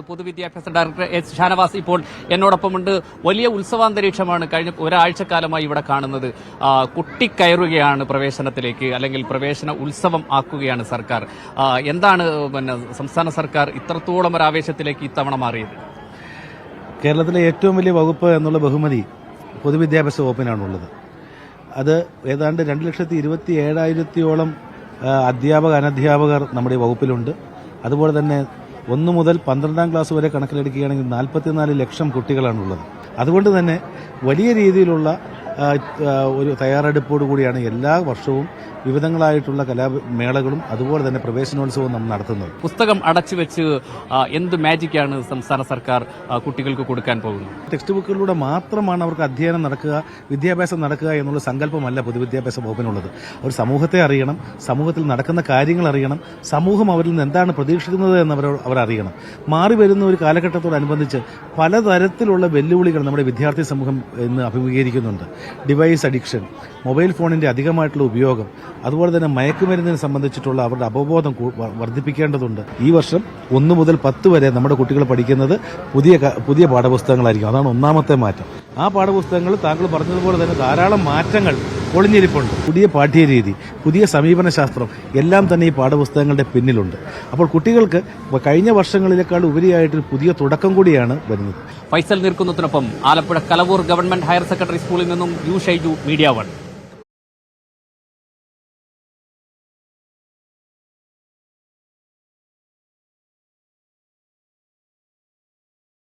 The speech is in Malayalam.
പൊതുവിദ്യാഭ്യാസ ഡയറക്ടർ എസ് ഷാനവാസ് ഇപ്പോൾ എന്നോടൊപ്പമുണ്ട്. വലിയ ഉത്സവാന്തരീക്ഷമാണ് കഴിഞ്ഞ ഒരാഴ്ചക്കാലമായി ഇവിടെ കാണുന്നത്. കുട്ടിക്കയറുകയാണ് പ്രവേശനത്തിലേക്ക്, അല്ലെങ്കിൽ പ്രവേശന ഉത്സവം ആക്കുകയാണ് സർക്കാർ. എന്താണ് സംസ്ഥാന സർക്കാർ ഇത്രത്തോളം ഒരു ആവേശത്തിലേക്ക് ഇത്തവണ മാറിയത്? കേരളത്തിലെ ഏറ്റവും വലിയ വകുപ്പ് എന്നുള്ള ബഹുമതി പൊതുവിദ്യാഭ്യാസ വകുപ്പിനാണുള്ളത്. അത് ഏതാണ്ട് 2,27,000-ഓളം അധ്യാപക അനധ്യാപകർ നമ്മുടെ വകുപ്പിലുണ്ട്. അതുപോലെ തന്നെ 1 മുതൽ 12ാം ക്ലാസ് വരെ കണക്കിലെടുക്കുകയാണെങ്കിൽ 44 ലക്ഷം കുട്ടികളാണുള്ളത്. അതുകൊണ്ട് തന്നെ വലിയ രീതിയിലുള്ള ഒരു തയ്യാറെടുപ്പോടുകൂടിയാണ് എല്ലാ വർഷവും വിവിധങ്ങളായിട്ടുള്ള കലാമേളകളും അതുപോലെ തന്നെ പ്രവേശനോത്സവവും നമ്മൾ നടത്തുന്നത്. പുസ്തകം അടച്ചുവെച്ച് എന്ത് മാജിക്കാണ് സംസ്ഥാന സർക്കാർ കുട്ടികൾക്ക് കൊടുക്കാൻ പോകുന്നത്? ടെക്സ്റ്റ് ബുക്കുകളിലൂടെ മാത്രമാണ് അവർക്ക് അധ്യയനം നടക്കുക, വിദ്യാഭ്യാസം നടക്കുക എന്നുള്ള സങ്കല്പമല്ല പൊതുവിദ്യാഭ്യാസ വകുപ്പിനുള്ളത്. അവർ സമൂഹത്തെ അറിയണം, സമൂഹത്തിൽ നടക്കുന്ന കാര്യങ്ങൾ അറിയണം, സമൂഹം അവരിൽ നിന്ന് എന്താണ് പ്രതീക്ഷിക്കുന്നത് എന്ന് അവർ അറിയണം. മാറി വരുന്ന ഒരു കാലഘട്ടത്തോടനുബന്ധിച്ച് പലതരത്തിലുള്ള വെല്ലുവിളികൾ നമ്മുടെ വിദ്യാർത്ഥി സമൂഹം ഇന്ന് അഭിമുഖീകരിക്കുന്നുണ്ട്. ഡിവൈസ് അഡിക്ഷൻ, മൊബൈൽ ഫോണിന്റെ അധികമായിട്ടുള്ള ഉപയോഗം, അതുപോലെ തന്നെ മയക്കുമരുന്നിനെ സംബന്ധിച്ചിട്ടുള്ള അവരുടെ അവബോധം വർദ്ധിപ്പിക്കേണ്ടതുണ്ട്. ഈ വർഷം 1 മുതൽ 10 വരെ നമ്മുടെ കുട്ടികൾ പഠിക്കുന്നത് പുതിയ പാഠപുസ്തകങ്ങളായിരിക്കും. അതാണ് ഒന്നാമത്തെ മാറ്റം. ആ പാഠപുസ്തകങ്ങൾ താങ്കൾ പറഞ്ഞതുപോലെ തന്നെ ധാരാളം മാറ്റങ്ങൾ ഒളിഞ്ഞിരിപ്പുണ്ട്. പുതിയ പാഠ്യരീതി, പുതിയ സമീപനശാസ്ത്രം എല്ലാം തന്നെ ഈ പാഠപുസ്തകങ്ങളുടെ പിന്നിലുണ്ട്. അപ്പോൾ കുട്ടികൾക്ക് കഴിഞ്ഞ വർഷങ്ങളിലേക്കാൾ ഉപരിയായിട്ട് പുതിയ തുടക്കം കൂടിയാണ് വരുന്നത്. ഫൈസൽ നീർക്കുന്നതിനൊപ്പം Alappuzha Kalavoor government higher secondary സ്കൂളിൽ നിന്നും യു ഷൈജു, മീഡിയ 1.